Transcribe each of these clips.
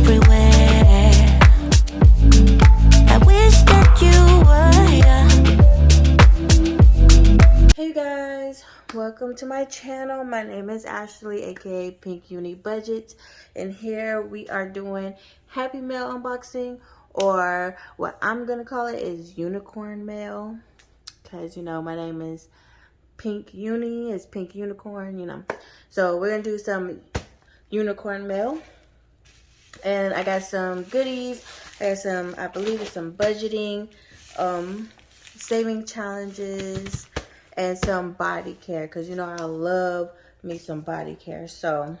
everywhere. I wish that you were here. Hey guys, welcome to my channel. My name is Ashley, aka Pink-UniBudgetz, and here we are doing Happy Mail unboxing, or what I'm gonna call it is unicorn mail, because you know my name is Pink Uni, is Pink Unicorn, you know. So we're gonna do some unicorn mail, and I got some goodies. I got some, I believe it's some budgeting, saving challenges, and some body care, because you know I love me some body care. So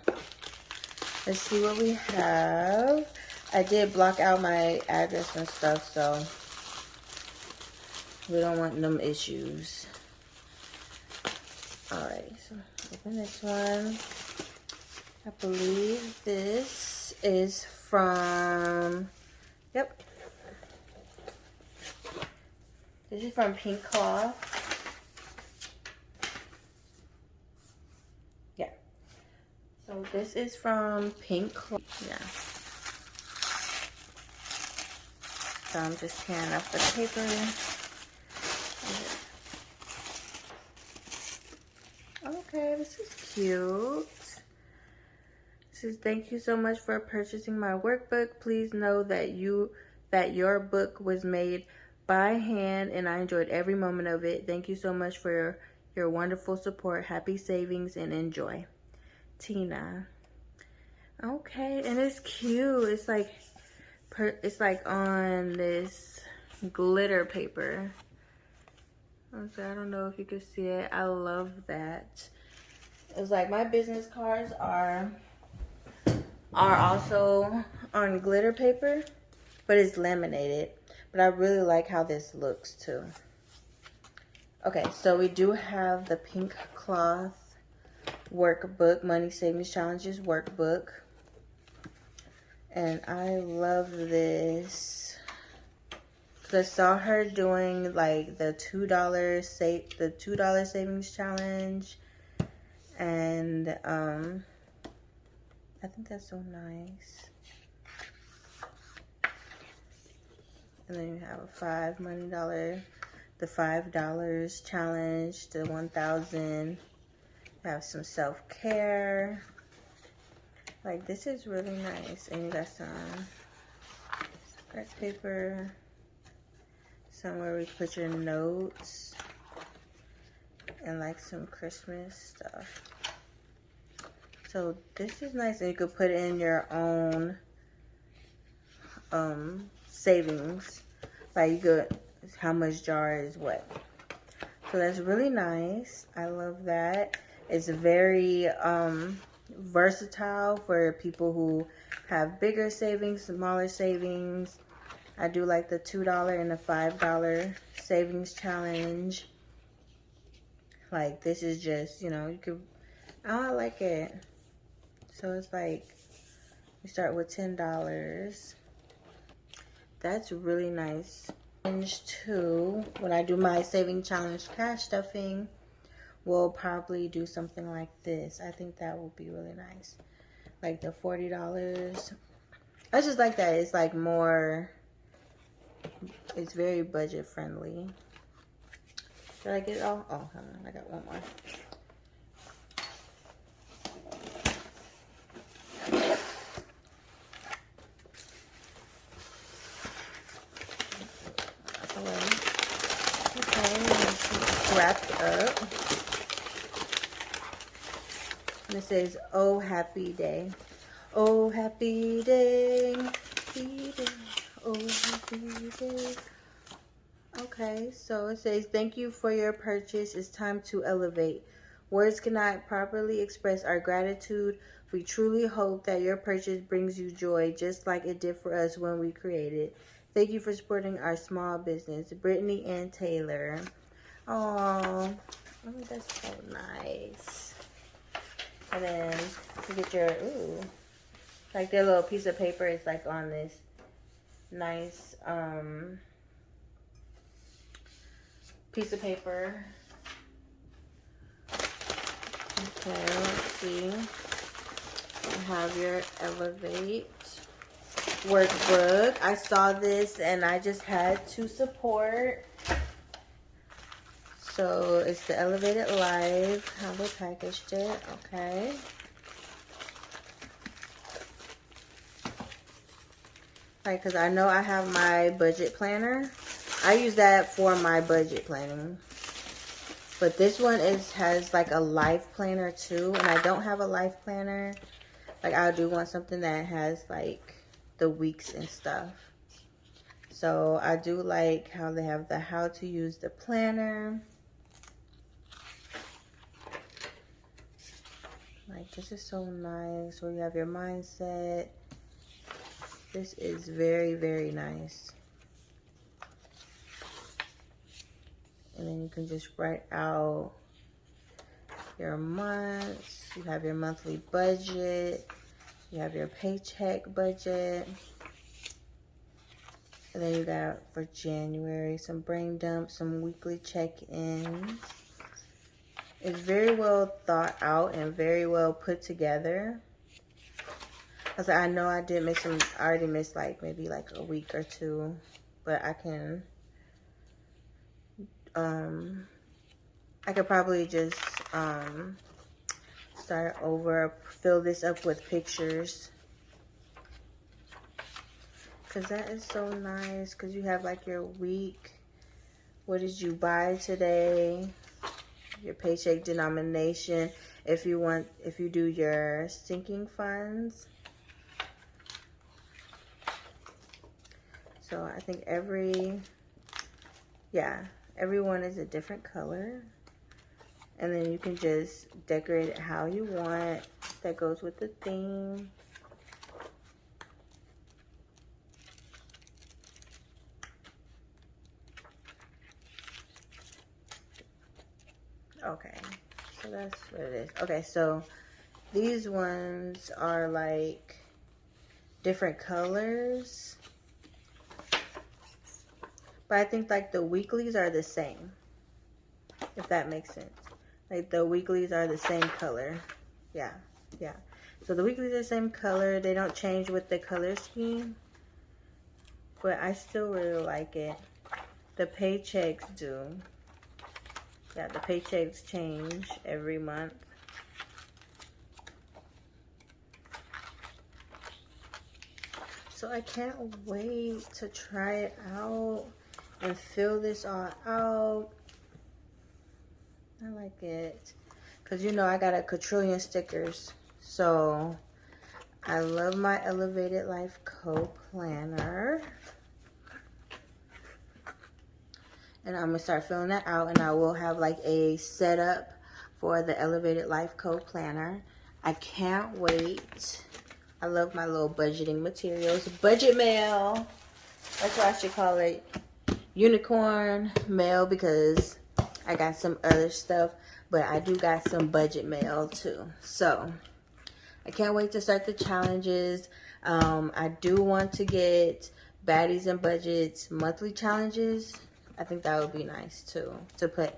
let's see what we have. I did block out my address and stuff, so we don't want them issues. Alright, so open this one. I believe this is from, yep, this is from Pinkecloth. Yeah, so this is from Pinkecloth. Yeah, so I'm just tearing off the paper. Okay, this is cute. Says, thank you so much for purchasing my workbook. Please know that your book was made by hand and I enjoyed every moment of it. Thank you so much for your wonderful support. Happy savings and enjoy. Tina. Okay, and it's cute. It's like on this glitter paper. So I don't know if you can see it. I love that. It's like my business cards are also on glitter paper, but it's laminated. But I really like how this looks too. Okay, so we do have the Pinkecloth workbook, Money Savings Challenges workbook. And I love this. I saw her doing like the $2 savings challenge, and I think that's so nice. And then you have a the $5 challenge, the 1,000. Have some self-care. Like, this is really nice. And you got some scratch paper, somewhere we put your notes, and like some Christmas stuff. So this is nice, and you could put in your own savings, like you could, how much jar is what. So that's really nice. I love that. It's very versatile for people who have bigger savings, smaller savings. I do like the $2 and the $5 savings challenge. Like, this is just, you know, you could, I like it. So it's like, you start with $10. That's really nice. Challenge 2, when I do my saving challenge cash stuffing, we'll probably do something like this. I think that will be really nice. Like the $40. I just like that. It's like more, it's very budget friendly. Did I get it all? Oh, hold on, I got one more. Okay, it's wrapped up. And it says, "Oh, happy day. Oh, happy day. Happy day. Oh, happy day." Okay, so it says, thank you for your purchase. It's time to elevate. Words cannot properly express our gratitude. We truly hope that your purchase brings you joy, just like it did for us when we created. Thank you for supporting our small business. Brittany and Taylor. Oh, that's so nice. And then to get your, ooh, like their little piece of paper is like on this nice, piece of paper. Okay, let's see. You have your elevate. workbook. I saw this and I just had to support. So it's the Elevated Life, how they packaged it. Okay. Like, because I know I have my budget planner. I use that for my budget planning. But this one has like a life planner too. And I don't have a life planner. Like, I do want something that has like the weeks and stuff. So I do like how they have the how to use the planner. Like, this is so nice. Where you have your mindset. This is very, very nice. And then you can just write out your months. You have your monthly budget. You have your paycheck budget. And then you got for January some brain dumps, some weekly check-ins. It's very well thought out and very well put together. I know I did miss some. I already missed like maybe like a week or two, but I can. I could probably just start over, fill this up with pictures. Cause that is so nice. Cause you have like your week. What did you buy today? Your paycheck denomination. If you do your sinking funds. So I think everyone is a different color. And then you can just decorate it how you want. That goes with the theme. Okay, so that's what it is. Okay, so these ones are like different colors. But I think like the weeklies are the same, if that makes sense. Like the weeklies are the same color. Yeah. So the weeklies are the same color. They don't change with the color scheme. But I still really like it. The paychecks do. Yeah, the paychecks change every month. So I can't wait to try it out and fill this all out. I like it. Because, you know, I got a quadrillion stickers. So, I love my Elevated LifeCo planner. And I'm going to start filling that out. And I will have like a setup for the Elevated LifeCo planner. I can't wait. I love my little budgeting materials. Budget mail. That's what I should call it. Unicorn mail, because I got some other stuff. But I do got some budget mail too. So, I can't wait to start the challenges. I do want to get Baddies and Budgets monthly challenges. I think that would be nice too, to put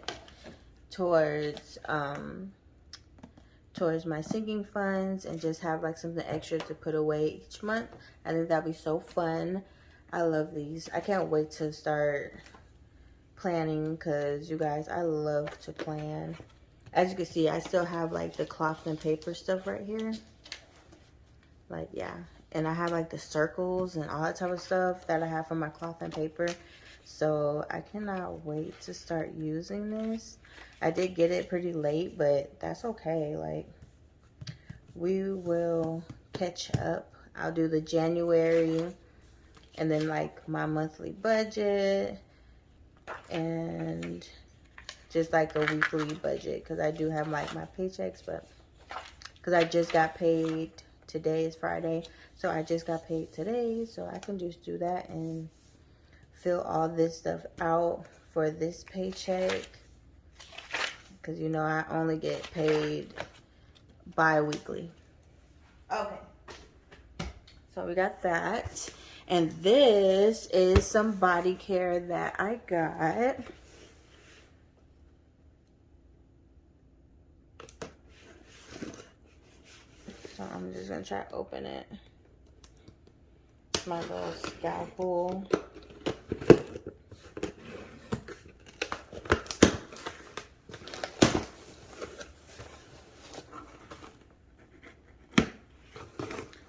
towards my sinking funds and just have like something extra to put away each month. I think that'd be so fun. I love these. I can't wait to start planning, because you guys, I love to plan. As you can see, I still have like the cloth and paper stuff right here. Like, yeah. And I have like the circles and all that type of stuff that I have for my cloth and paper. So I cannot wait to start using this. I did get it pretty late, but that's okay. Like, we will catch up. I'll do the January and then like my monthly budget and just like a weekly budget, because I do have like my paychecks, but because I just got paid. Today is Friday, so I just got paid today, so I can just do that and fill all this stuff out for this paycheck, because you know I only get paid bi-weekly. Okay, so we got that, and this is some body care that I got. So I'm just gonna try to open it. Here's my little scalpel.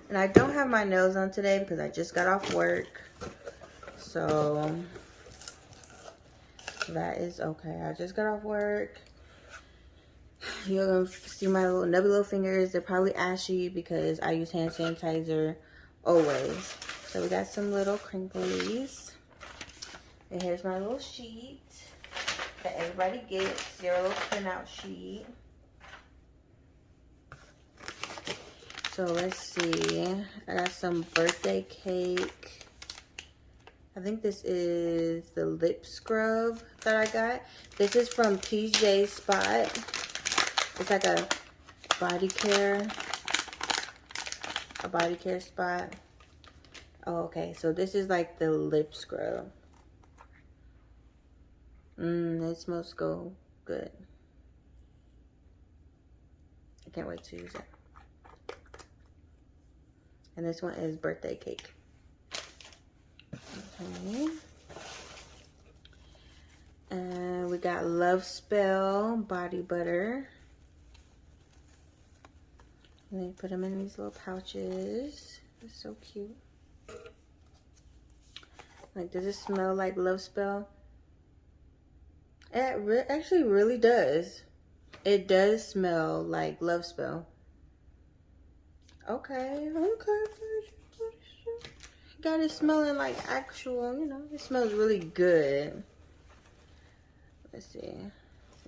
And I don't have my nails on today because I just got off work. So that is okay. I just got off work. You're going to see my little nubby little fingers. They're probably ashy because I use hand sanitizer always. So we got some little crinklies. And here's my little sheet that everybody gets. Your little printout sheet. So let's see. I got some birthday cake. I think this is the lip scrub that I got. This is from PJ Spot. It's like a body care spot. Oh, okay. So this is like the lip scrub. It smells so good. I can't wait to use it. And this one is birthday cake. Okay. And we got Love Spell body butter. And they put them in these little pouches. It's so cute. Like, does it smell like Love Spell? It actually really does. It does smell like Love Spell. Okay. Got it smelling like actual, you know, it smells really good. Let's see.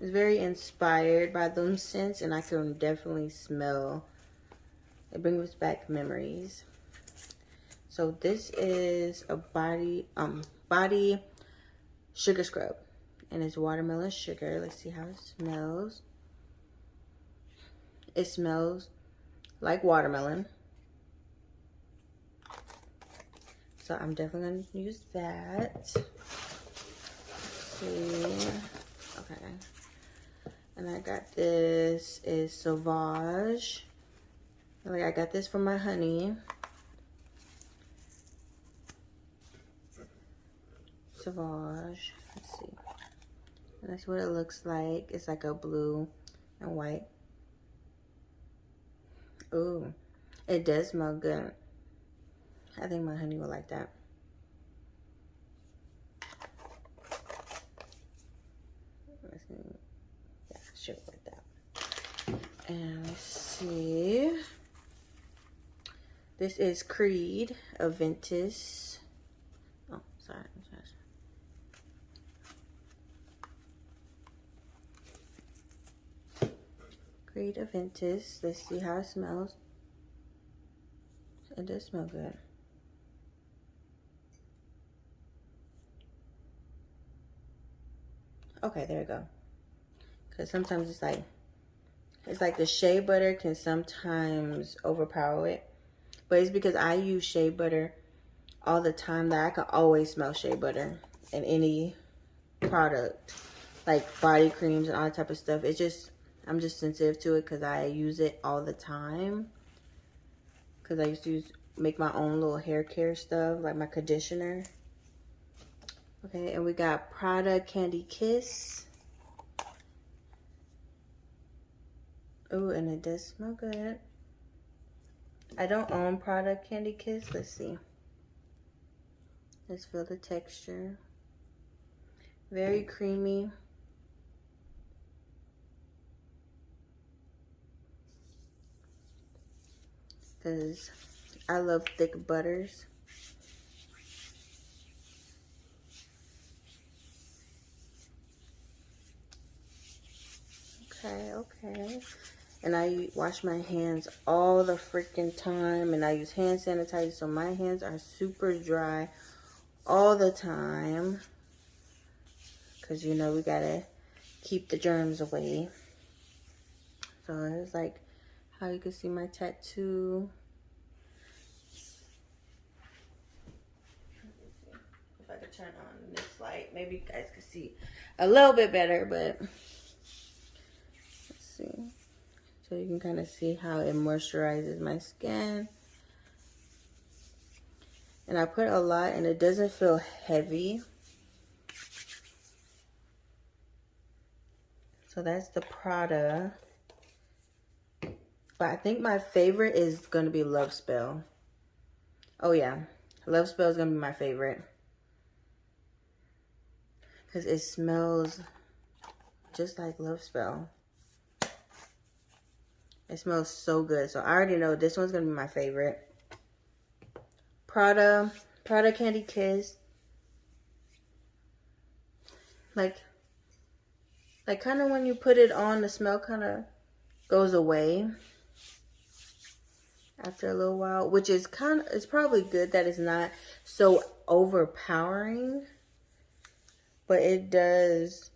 It's very inspired by them scents, and I can definitely smell. It brings back memories. So this is a body sugar scrub, and it's watermelon sugar. Let's see how it smells. It smells like watermelon. So I'm definitely going to use that. Let's see. Okay. And I got this is Sauvage. Like, I got this from my honey. Sauvage. Let's see. And that's what it looks like. It's like a blue and white. Ooh. It does smell good. I think my honey will like that. Yeah, she'll like that. And let's see. This is Creed Aventus. Oh, sorry. Creed Aventus. Let's see how it smells. It does smell good. Okay, there we go. Because sometimes it's like the shea butter can sometimes overpower it. But it's because I use shea butter all the time that I can always smell shea butter in any product. Like body creams and all that type of stuff. It's just, I'm just sensitive to it because I use it all the time. Because I used to make my own little hair care stuff, like my conditioner. Okay, and we got Prada Candy Kiss. Ooh, and it does smell good. I don't own Prada Candy Kiss. Let's see. Let's feel the texture. Very creamy. Because I love thick butters. Okay. And I wash my hands all the freaking time. And I use hand sanitizer. So my hands are super dry all the time. Because, you know, we got to keep the germs away. So it's like how you can see my tattoo. If I could turn on this light. Maybe you guys can see a little bit better. But let's see. So you can kind of see how it moisturizes my skin. And I put a lot and it doesn't feel heavy. So that's the Prada. But I think my favorite is going to be Love Spell. Oh yeah, Love Spell is going to be my favorite. Because it smells just like Love Spell. It smells so good. So I already know this one's going to be my favorite. Prada Candy Kiss. Like kind of when you put it on, the smell kind of goes away after a little while, which is it's probably good that it's not so overpowering, but it does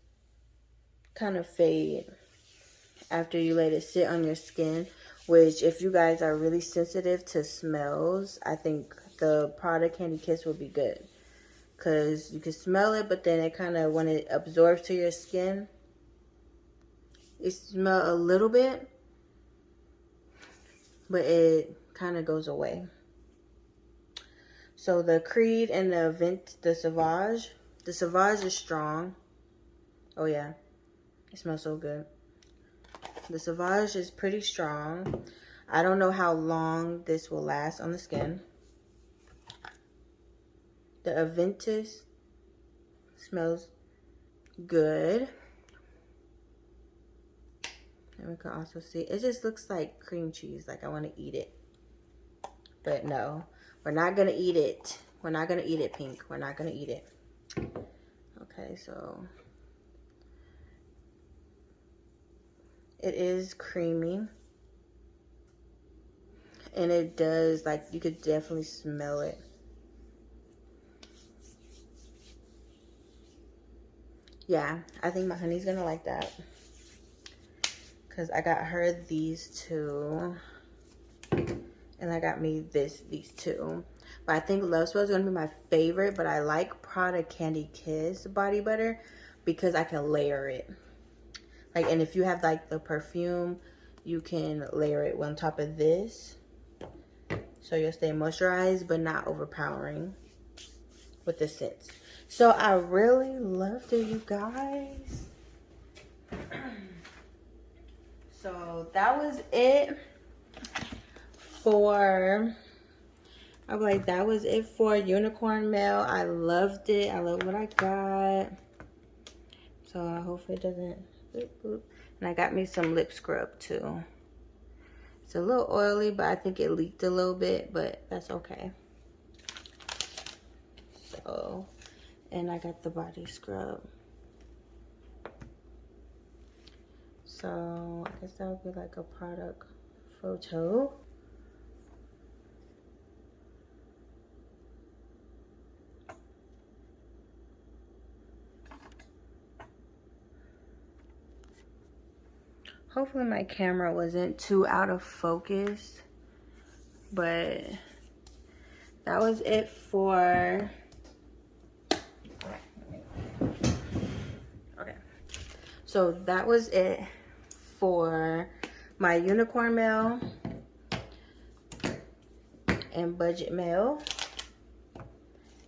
kind of fade after you let it sit on your skin, which if you guys are really sensitive to smells, I think the Prada Candy Kiss will be good, because you can smell it, but then it kind of, when it absorbs to your skin, it smells a little bit, but it kind of goes away. So the Creed and the Sauvage. The Sauvage is strong. Oh yeah, it smells so good. The Sauvage is pretty strong. I don't know how long this will last on the skin. The Aventus smells good. And we can also see, it just looks like cream cheese. Like I want to eat it. But no, we're not going to eat it. We're not going to eat it, Pink. We're not going to eat it. Okay, so it is creamy. And it does, like, you could definitely smell it. Yeah, I think my honey's going to like that. Because I got her these two. And I got me these two. But I think Love Spell is going to be my favorite. But I like Prada Candy Kiss body butter because I can layer it. Like, and if you have like the perfume, you can layer it on top of this. So you'll stay moisturized but not overpowering with the scents. So I really loved it, you guys. So that was it for, I was like, that was it for Unicorn Mail. I loved it. I love what I got. So I hope it doesn't, boop, boop. And I got me some lip scrub too. It's a little oily, but I think it leaked a little bit, but that's okay. So, and I got the body scrub. So I guess that would be like a product photo. Hopefully my camera wasn't too out of focus, but that was it for, okay. So that was it for my Unicorn Mail and budget mail.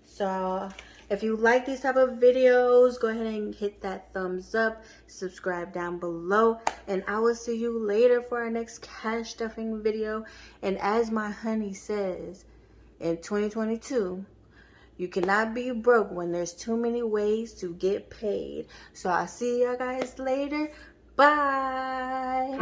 So if you like these type of videos, go ahead and hit that thumbs up, subscribe down below, and I will see you later for our next cash stuffing video. And as my honey says, in 2022, you cannot be broke when there's too many ways to get paid. So I'll see you guys later. Bye.